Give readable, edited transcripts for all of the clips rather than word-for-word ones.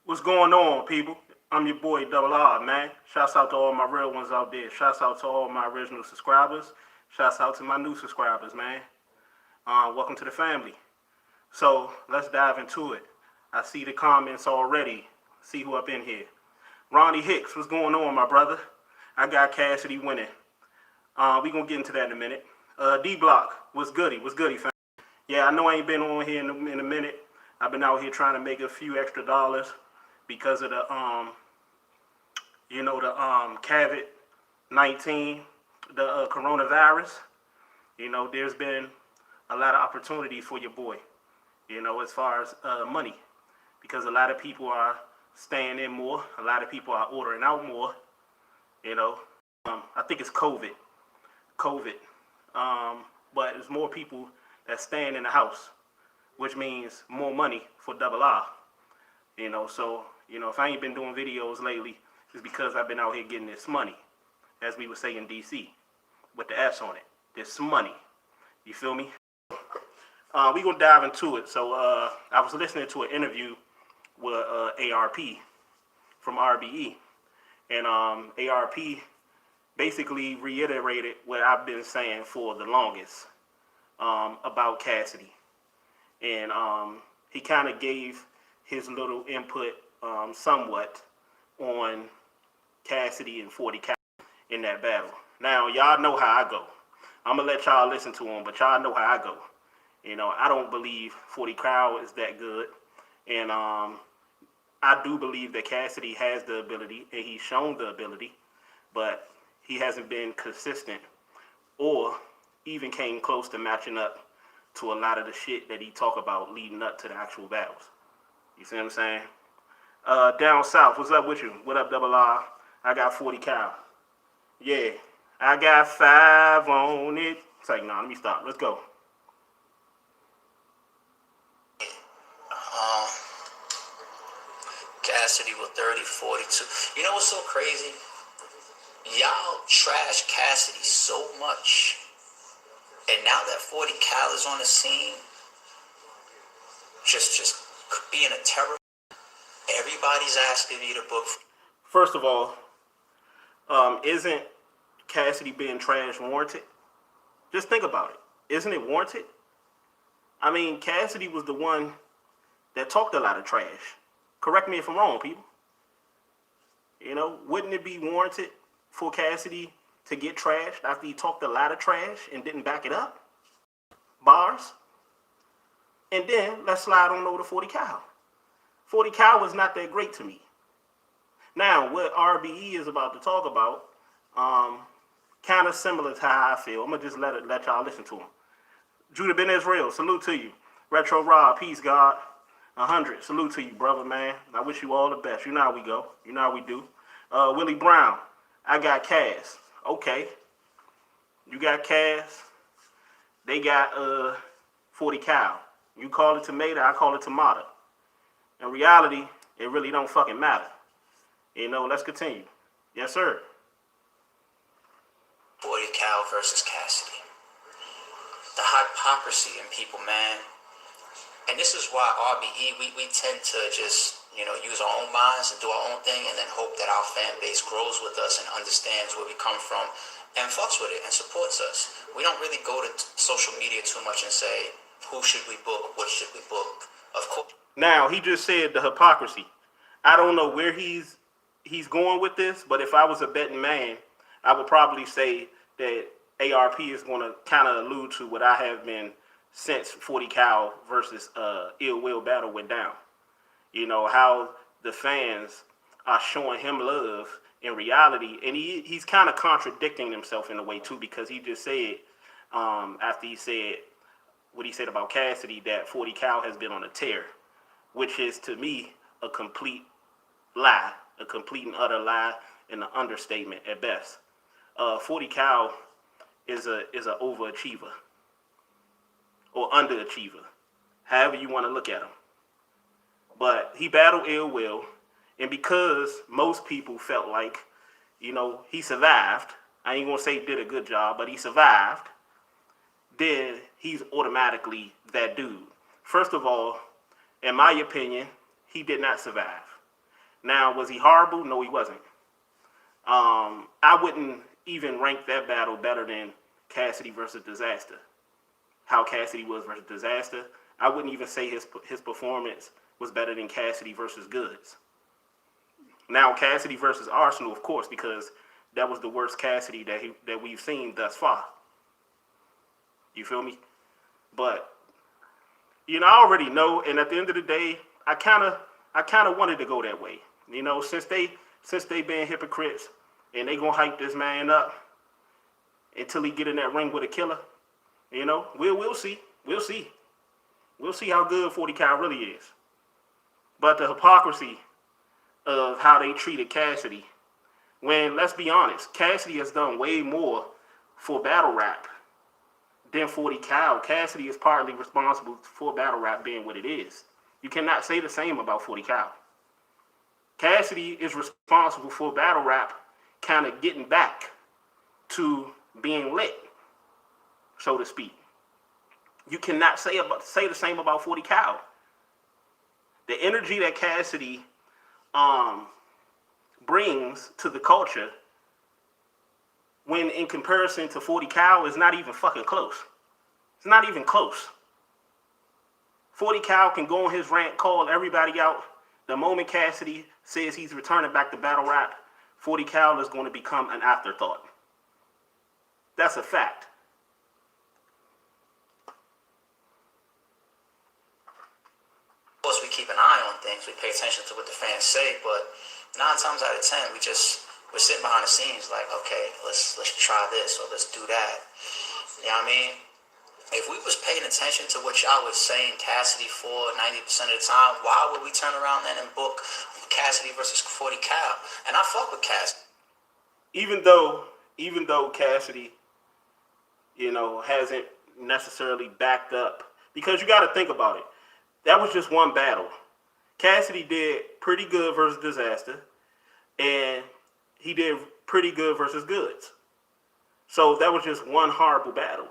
What's going on, people? I'm your boy Double R, man. Shouts out to all my real ones out there. Shouts out to all my original subscribers. Shouts out to my new subscribers, man. Welcome to the family. So let's dive into it. I see the comments already. See who up in here. Ronnie Hicks, what's going on, my brother? I got Cassidy winning. We gonna get into that in a minute. D Block, what's goody? What's goody, fam? Yeah, I know I ain't been on here in a minute. I've been out here trying to make a few extra dollars because of the COVID-19, the coronavirus. There's been a lot of opportunity for your boy. As far as money, because a lot of people are staying in more. A lot of people are ordering out more. I think it's COVID, but there's more people that's staying in the house, which means more money for Double R. So if I ain't been doing videos lately, it's because I've been out here getting this money, as we would say in DC, with the S on it. This money, you feel me? We gonna dive into it. So I was listening to an interview with ARP from RBE, and ARP basically reiterated what I've been saying for the longest about Cassidy, and he kind of gave his little input somewhat on Cassidy and 40 Cal in that battle. Now, y'all know how I go. I'm going to let y'all listen to him, but y'all know how I go. I don't believe 40 Cal is that good. And I do believe that Cassidy has the ability, and he's shown the ability, but he hasn't been consistent or even came close to matching up to a lot of the shit that he talk about leading up to the actual battles. You see what I'm saying? Down south, what's up with you? What up, Double R? I got 40 Cal. Yeah, I got 5 on it. It's like, nah, let me stop. Let's go. Cassidy with 30, 42. You know what's so crazy? Y'all trash Cassidy so much. And now that 40 Cal is on the scene, just being a terror, everybody's asking me to book. First of all, isn't Cassidy being trash warranted? Just think about it. Isn't it warranted? I mean, Cassidy was the one that talked a lot of trash. Correct me if I'm wrong, people. Wouldn't it be warranted for Cassidy to get trashed after he talked a lot of trash and didn't back it up? Bars. And then let's slide on over to 40 Cal. 40 Cal was not that great to me. Now, what RBE is about to talk about, kind of similar to how I feel. I'm going to just let y'all listen to him. Judah Ben Israel, salute to you. Retro Rob, peace, God. 100, salute to you, brother, man. I wish you all the best. You know how we go. You know how we do. Willie Brown, I got Cass. Okay. You got Cass. They got 40 Cal. You call it tomato, I call it tomato. In reality, it really don't fucking matter. Let's continue. Yes, sir. 40 Cal versus Cassidy. The hypocrisy in people, man. And this is why RBE, we tend to just, use our own minds and do our own thing and then hope that our fan base grows with us and understands where we come from and fucks with it and supports us. We don't really go to social media too much and say, who should we book? What should we book? Of course. Now, he just said the hypocrisy. I don't know where he's going with this, but if I was a betting man, I would probably say that ARP is going to kind of allude to what I have been since 40 Cal versus Ill Will battle went down. How the fans are showing him love in reality, and he's kind of contradicting himself in a way too, because he just said, after he said what he said about Cassidy, that 40 Cal has been on a tear, which is to me a complete lie, a complete and utter lie, and an understatement at best. 40 Cal is a overachiever or underachiever, however you want to look at him. But he battled Ill Will, and because most people felt like, he survived, I ain't going to say he did a good job, but he survived, then he's automatically that dude. First of all, in my opinion, he did not survive. Now, was he horrible? No, he wasn't. I wouldn't even rank that battle better than Cassidy versus Disaster. How Cassidy was versus Disaster. I wouldn't even say his performance was better than Cassidy versus Goods. Now, Cassidy versus Arsenal, of course, because that was the worst Cassidy that we've seen thus far. You feel me? But I already know, and at the end of the day, I kind of wanted to go that way. Since they been hypocrites and they gonna hype this man up until he get in that ring with a killer. We'll see. We'll see how good 40 Cal really is. But the hypocrisy of how they treated Cassidy, when, let's be honest, Cassidy has done way more for battle rap than 40 Cal. Cassidy is partly responsible for battle rap being what it is. You cannot say the same about 40 Cal. Cassidy is responsible for battle rap kind of getting back to being lit, so to speak. You cannot say the same about 40 Cal. The energy that Cassidy brings to the culture, when in comparison to 40 Cal, is not even fucking close. It's not even close. 40 Cal can go on his rant, call everybody out. The moment Cassidy says he's returning back to battle rap, 40 Cal is going to become an afterthought. That's a fact. Of course, we keep an eye on things. We pay attention to what the fans say, but 9 times out of 10, we're sitting behind the scenes like, okay, let's try this or let's do that. You know what I mean? If we was paying attention to what y'all was saying Cassidy for 90% of the time, why would we turn around then and book Cassidy versus 40 Cal? And I fuck with Cassidy. Even though Cassidy, hasn't necessarily backed up, because you got to think about it. That was just one battle. Cassidy did pretty good versus Disaster, and he did pretty good versus Goods. So that was just one horrible battle.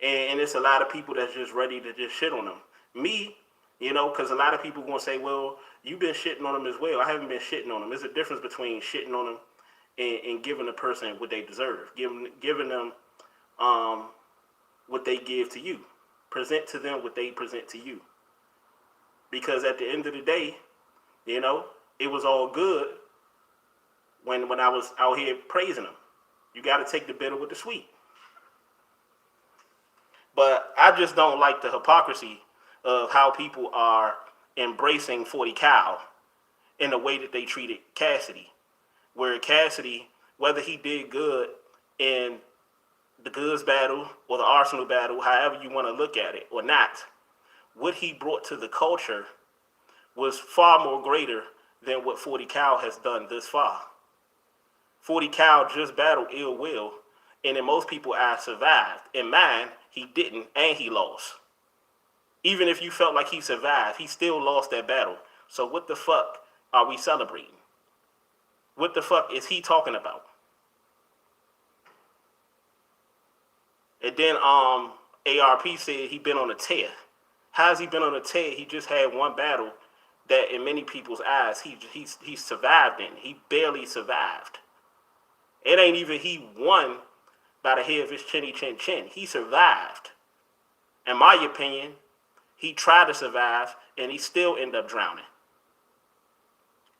And it's a lot of people that's just ready to just shit on him. Me, because a lot of people going to say, well, you've been shitting on him as well. I haven't been shitting on him. There's a difference between shitting on him and giving a person what they deserve. Giving them what they give to you. Present to them what they present to you. Because at the end of the day, it was all good when I was out here praising him. You got to take the bitter with the sweet. But I just don't like the hypocrisy of how people are embracing 40 Cal in the way that they treated Cassidy. Where Cassidy, whether he did good in the Goods battle or the Arsenal battle, however you want to look at it or not, what he brought to the culture was far more greater than what 40 Cal has done this far. 40 Cal just battled Ill Will, and in most people's eyes survived. In mine, he didn't, and he lost. Even if you felt like he survived, he still lost that battle. So what the fuck are we celebrating? What the fuck is he talking about? And then ARP said he been on a tear. How's he been on a tear? He just had one battle that in many people's eyes he survived in. He barely survived. It ain't even he won by the hair of his chinny chin chin. He survived. In my opinion, he tried to survive and he still ended up drowning.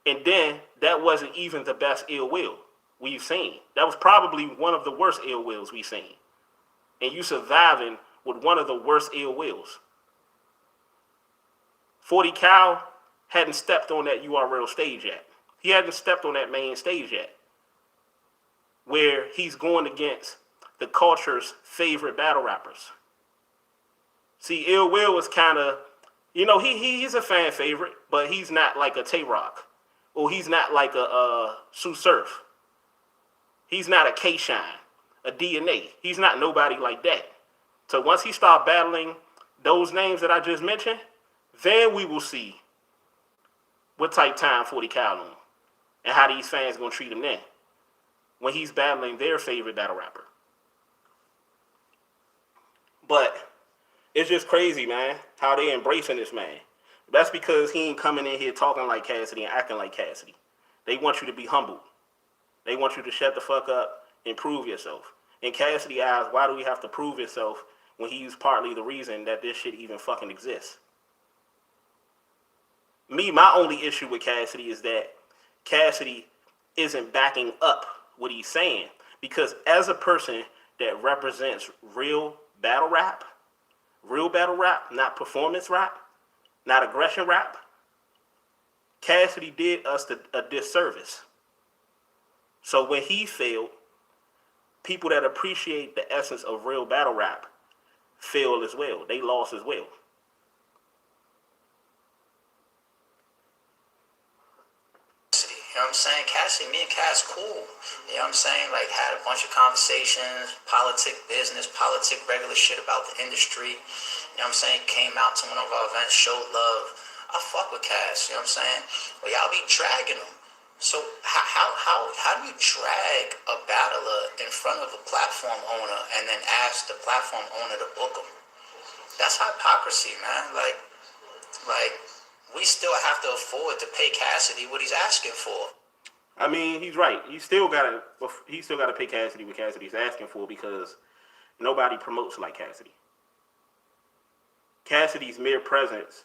And then that wasn't even the best Ill Will we've seen. That was probably one of the worst Ill Wills we've seen. And you surviving with one of the worst Ill Wills. 40 Cal hadn't stepped on that URL stage yet. He hadn't stepped on that main stage yet, where he's going against the culture's favorite battle rappers. See, Ill Will was kind of, he's a fan favorite, but he's not like a Tay-Rock, or he's not like a Sue Surf. He's not a K-Shine, a DNA. He's not nobody like that. So once he starts battling those names that I just mentioned, then we will see what type time 40 Cal on and how these fans going to treat him then when he's battling their favorite battle rapper. But it's just crazy, man, how they embracing this man. That's because he ain't coming in here talking like Cassidy and acting like Cassidy. They want you to be humble. They want you to shut the fuck up and prove yourself. And Cassidy asks, why do we have to prove yourself when he's partly the reason that this shit even fucking exists? My only issue with Cassidy is that Cassidy isn't backing up what he's saying. Because as a person that represents real battle rap, not performance rap, not aggression rap, Cassidy did us a disservice. So when he failed, people that appreciate the essence of real battle rap failed as well. They lost as well. You know what I'm saying? Cassidy, me and Cass cool. You know what I'm saying? Like, had a bunch of conversations, business, regular shit about the industry. You know what I'm saying? Came out to one of our events, showed love. I fuck with Cass, you know what I'm saying? Well, y'all be dragging him. So how do you drag a battler in front of a platform owner and then ask the platform owner to book him? That's hypocrisy, man. Like we still have to afford to pay Cassidy what he's asking for. I mean, he's right. He still gotta pay Cassidy what Cassidy's asking for because nobody promotes like Cassidy. Cassidy's mere presence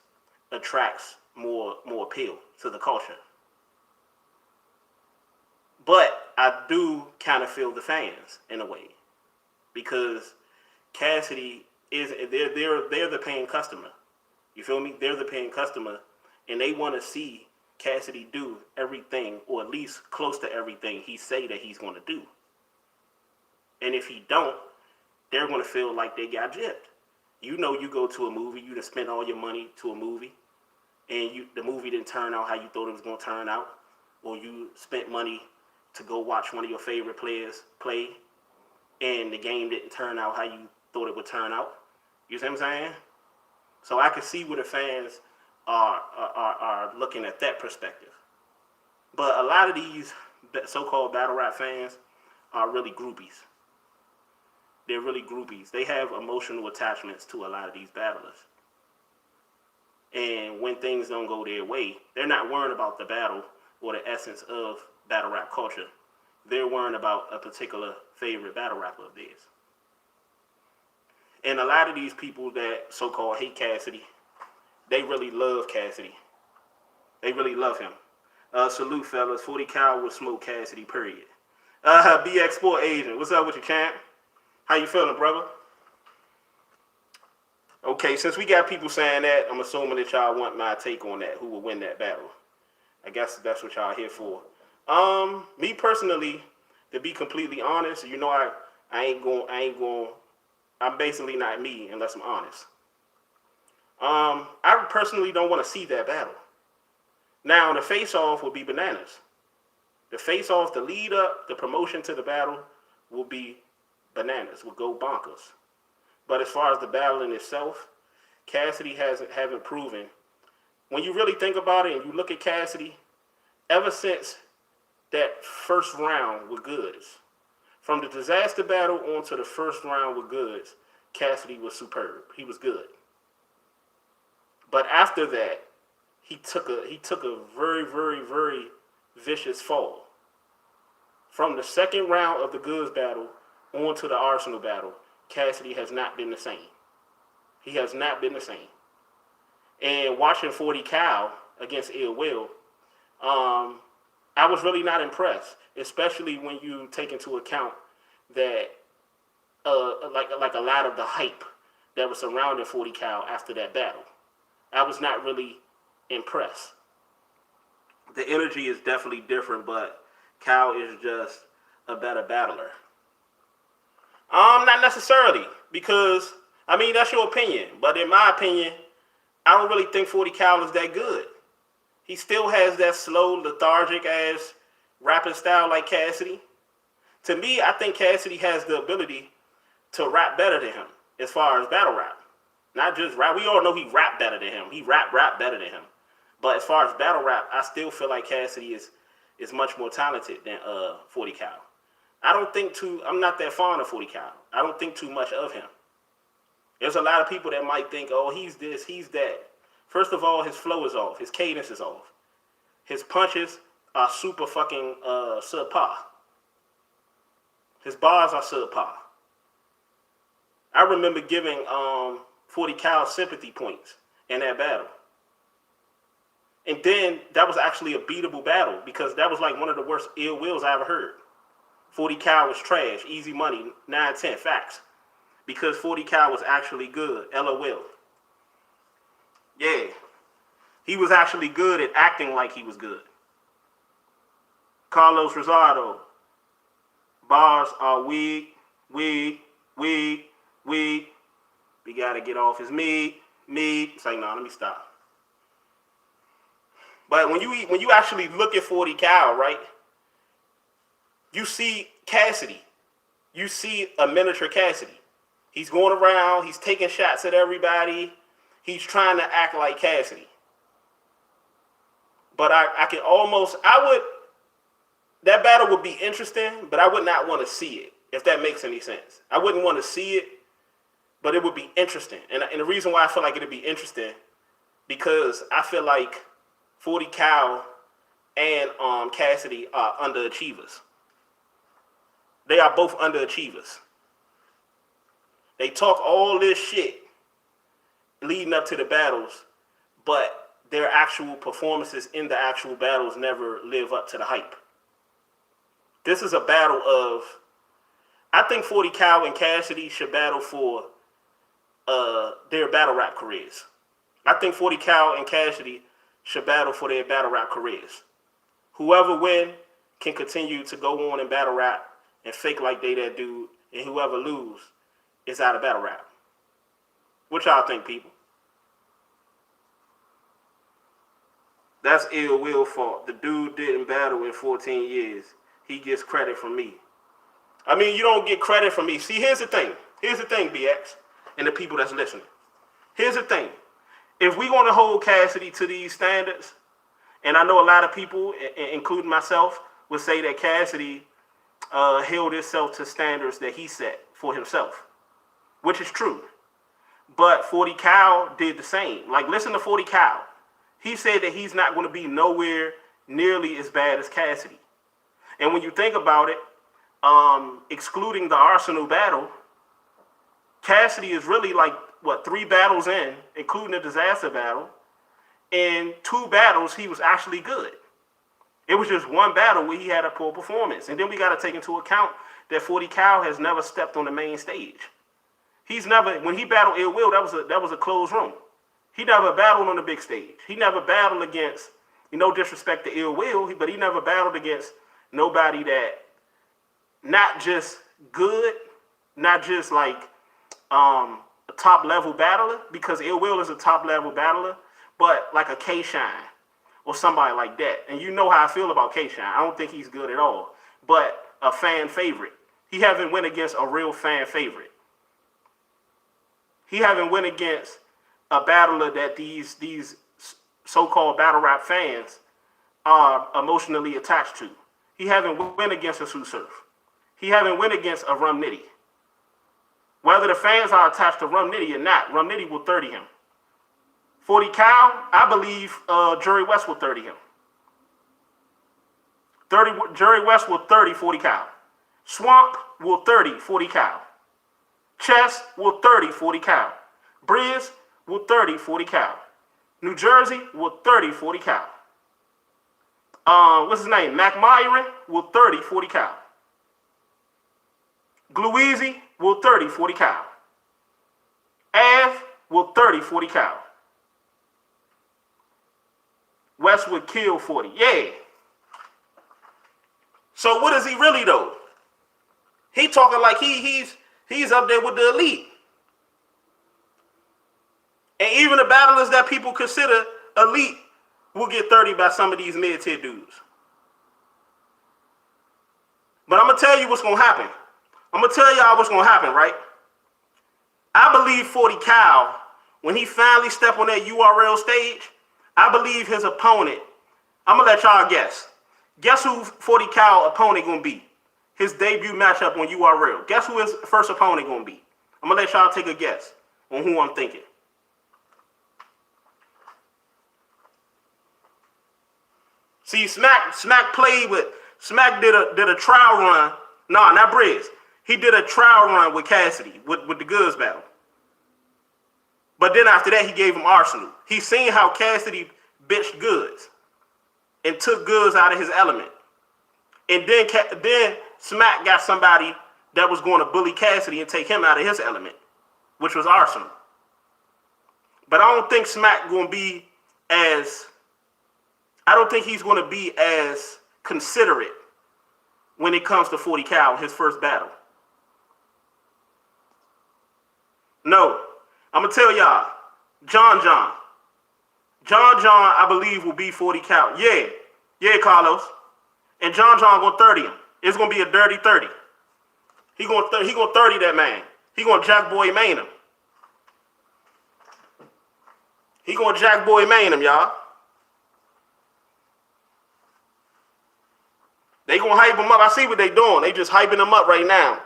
attracts more appeal to the culture. But I do kind of feel the fans in a way because Cassidy they're the paying customer. You feel me? They're the paying customer, and they want to see Cassidy do everything, or at least close to everything he say that he's going to do. And if he don't, they're going to feel like they got gypped. You know, you go to a movie, you done spent all your money to a movie, and the movie didn't turn out how you thought it was going to turn out, or you spent money to go watch one of your favorite players play, and the game didn't turn out how you thought it would turn out. You see what I'm saying? So I can see where the fans are looking at that perspective. But a lot of these so-called battle rap fans are really groupies. They're really groupies. They have emotional attachments to a lot of these battlers. And when things don't go their way, they're not worrying about the battle or the essence of battle rap culture. They're worrying about a particular favorite battle rapper of theirs. And a lot of these people that so-called hate Cassidy, they really love Cassidy. They really love him. Salute, fellas. 40 Cal will smoke Cassidy, period. BX Sport Agent, what's up with you, champ? How you feeling, brother? Okay, since we got people saying that, I'm assuming that y'all want my take on that. Who will win that battle? I guess that's what y'all here for. Me personally, to be completely honest, you know, I'm basically not me unless I'm honest. I personally don't want to see that battle. Now, the face-off will be bananas. The face-off, the lead up, the promotion to the battle will be bananas, will go bonkers. But as far as the battle in itself, Cassidy haven't proven. When you really think about it and you look at Cassidy, ever since that first round with Goods, from the disaster battle on to the first round with Goods, Cassidy was superb. He was good. But after that, he took a very, very, very vicious fall. From the second round of the Goods battle on to the Arsenal battle, Cassidy has not been the same. He has not been the same. And watching 40 Cal against Ill Will, I was really not impressed, especially when you take into account that like a lot of the hype that was surrounding 40 Cal after that battle. I was not really impressed. The energy is definitely different, but Cal is just a better battler. Not necessarily, because I mean that's your opinion, but in my opinion, I don't really think 40 Cal is that good. He still has that slow, lethargic ass rapping style like Cassidy. To me, I think Cassidy has the ability to rap better than him as far as battle rap. Not just rap. We all know he rap better than him. He rap better than him. But as far as battle rap, I still feel like Cassidy is much more talented than 40 Cal. I'm not that fond of 40 Cal. I don't think too much of him. There's a lot of people that might think, oh, he's this, he's that. First of all, his flow is off. His cadence is off. His punches are super fucking subpar. His bars are subpar. I remember giving 40 Cal sympathy points in that battle. And then that was actually a beatable battle because that was like one of the worst ill wills I ever heard. 40 Cal was trash, easy money, 9-10 facts. Because 40 Cal was actually good, LOL. Yeah. He was actually good at acting like he was good. Carlos Rosado. Bars are weak. We gotta get off his meat. It's like, no, let me stop. But when you actually look at 40 Cal, right? You see Cassidy. You see a miniature Cassidy. He's going around. He's taking shots at everybody. He's trying to act like Cassidy. But that battle would be interesting, but I would not want to see it, if that makes any sense. I wouldn't want to see it, but it would be interesting. And the reason why I feel like it would be interesting, because I feel like 40 Cal and Cassidy are underachievers. They are both underachievers. They talk all this shit leading up to the battles, but their actual performances in the actual battles never live up to the hype. This is a battle of, I think 40 Cal and Cassidy should battle for their battle rap careers. I think 40 Cal and Cassidy should battle for their battle rap careers. Whoever win can continue to go on and battle rap and fake like they that dude, and whoever lose is out of battle rap. What y'all think, people? That's ill will fault. The dude didn't battle in 14 years. He gets credit from me. I mean, you don't get credit from me. See, here's the thing. Here's the thing, BX, and the people that's listening. Here's the thing. If we're going to hold Cassidy to these standards, and I know a lot of people, including myself, would say that Cassidy held himself to standards that he set for himself, which is true. But 40 Cal did the same. Like, listen to 40 Cal. He said that he's not going to be nowhere nearly as bad as Cassidy. And when you think about it, excluding the Arsenal battle, Cassidy is really like, 3 battles in, including the disaster battle. In 2 battles, he was actually good. It was just 1 battle where he had a poor performance. And then we got to take into account that 40 Cal has never stepped on the main stage. He's never, when he battled Ill Will, that was a closed room. He never battled on the big stage. He never battled against, no disrespect to Ill Will, but he never battled against nobody that not just good, not just like a top level battler, because Ill Will is a top level battler, but like a K-Shine or somebody like that. And you know how I feel about K-Shine. I don't think he's good at all, but a fan favorite. He haven't went against a real fan favorite. He haven't went against a battler that these so-called battle rap fans are emotionally attached to. He haven't went against a Sue Surf. He haven't went against a Rum Nitty. Whether the fans are attached to Rum Nitty or not, Rum Nitty will 30 him. 40 Cal, I believe Jerry West will 30 him. Jerry West will 30 40 Cal. Swamp will 30 40 Cal. Chess will 30 40 Cal. Briz will 30 40 Cal. New Jersey will 30 40 Cal. What's his name? Mac Myron will 30 40 Cal. Gluezy will 30 40 Cal. Av will 30 40 Cal. West would kill 40. Yeah. So what is he really though? He talking like he's up there with the elite. And even the battlers that people consider elite will get 30 by some of these mid-tier dudes. But I'm going to tell you what's going to happen. I'm going to tell y'all what's going to happen, right? I believe 40 Cal, when he finally step on that URL stage, I believe his opponent, I'm going to let y'all guess. Guess who 40 Cal opponent going to be? His debut matchup on URL. Guess who his first opponent going to be? I'm going to let y'all take a guess on who I'm thinking. See, Smack played with, Smack did a trial run. Nah, not Briz. He did a trial run with Cassidy, with the Goods battle. But then after that, he gave him Arsenal. He seen how Cassidy bitched Goods and took Goods out of his element. And then Smack got somebody that was going to bully Cassidy and take him out of his element, which was Arsenal. But I don't think Smack going to be as, I don't think he's going to be as considerate when it comes to 40 Cal in his first battle. No, I'm going to tell y'all, John, I believe, will be 40 Cal. Yeah, Carlos. And John going to 30 him. It's going to be a dirty 30. He going to 30 that man. He going to Jack Boy main him. He going to Jack Boy main him, y'all. They going to hype him up. I see what they doing. They just hyping him up right now,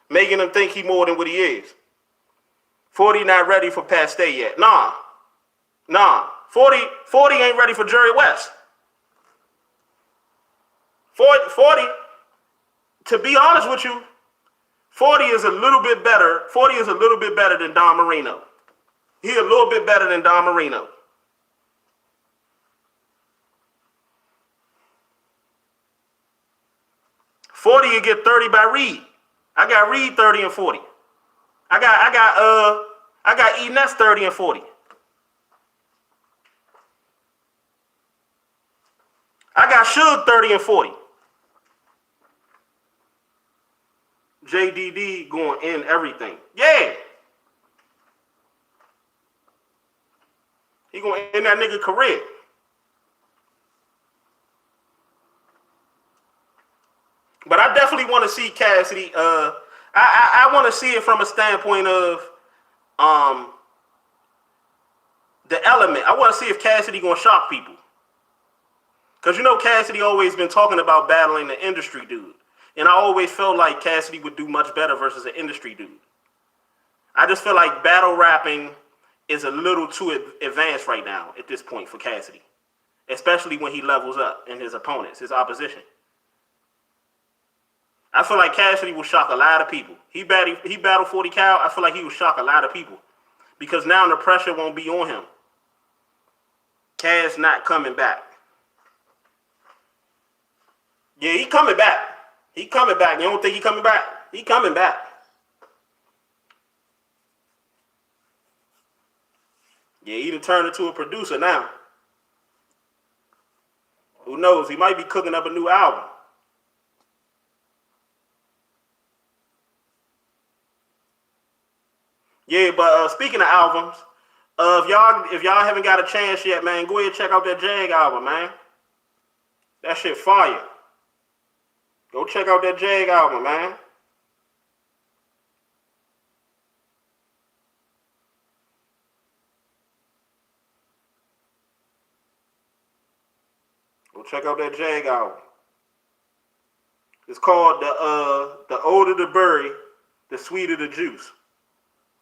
making him think he more than what he is. 40 not ready for Pastor yet. Nah. 40 ain't ready for Jerry West. 40, to be honest with you, 40 is a little bit better. 40 is a little bit better than Don Marino. He a little bit better than Don Marino. Forty, you get 30 by Reed. I got Reed 30 and 40. I got E-Ness 30 and 40. I got Suge 30 and 40. JDD going in everything. Yeah. He going to end that nigga career. But I definitely want to see Cassidy. I want to see it from a standpoint of the element. I want to see if Cassidy going to shock people. Because you know Cassidy always been talking about battling the industry dude. And I always felt like Cassidy would do much better versus an industry dude. I just feel like battle rapping is a little too advanced right now at this point for Cassidy. Especially when he levels up in his opponents, his opposition. I feel like Cassidy will shock a lot of people. He battled 40 Cal. I feel like he will shock a lot of people. Because now the pressure won't be on him. Cass not coming back. Yeah, he coming back. He coming back. You don't think he coming back? He coming back. Yeah, he done turned into a producer now. Who knows? He might be cooking up a new album. Yeah, but speaking of albums, if y'all haven't got a chance yet, man, go ahead and check out that Jag album, man. That shit fire. Go check out that Jag album, man. Go check out that Jag album. It's called The Older the Berry, the Sweeter the Juice.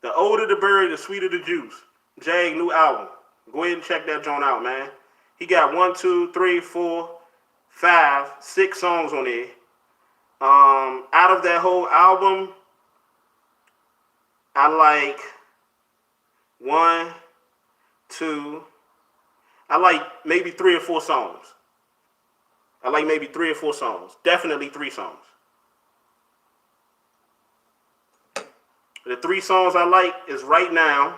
The older the berry, the sweeter the juice. Jag new album. Go ahead and check that joint out, man. He got 1, 2, 3, 4, 5, 6 songs on there. Out of that whole album, I like 1, 2. I like maybe 3 or 4 songs. Definitely 3 songs. The 3 songs I like is Right Now,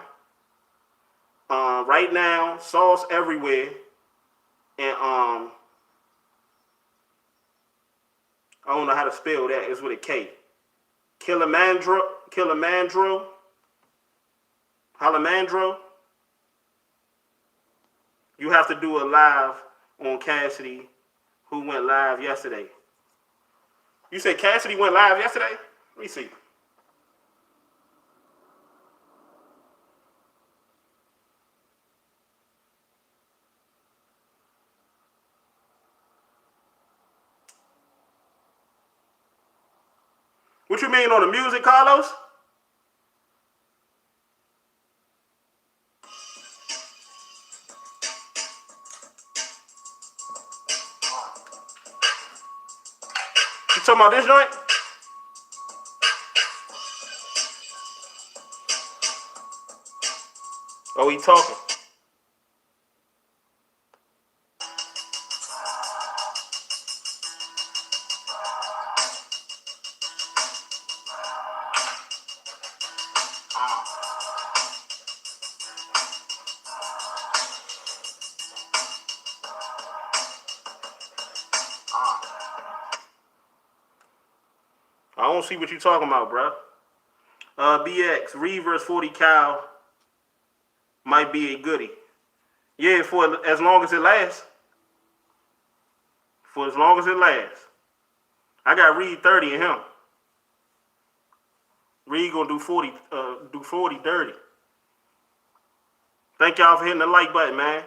Sauce Everywhere, and I don't know how to spell that. It's with a K. Kilimanjaro. You have to do a live on Cassidy, who went live yesterday. You said Cassidy went live yesterday? Let me see. What you mean on the music, Carlos? talking about this joint? Oh, he talking. I don't see what you talking about, bro. BX, Reed versus 40 Cal might be a goodie. Yeah, for as long as it lasts. For as long as it lasts. I got Reed 30 in him. Reed gonna do 40 dirty. Thank y'all for hitting the like button, man.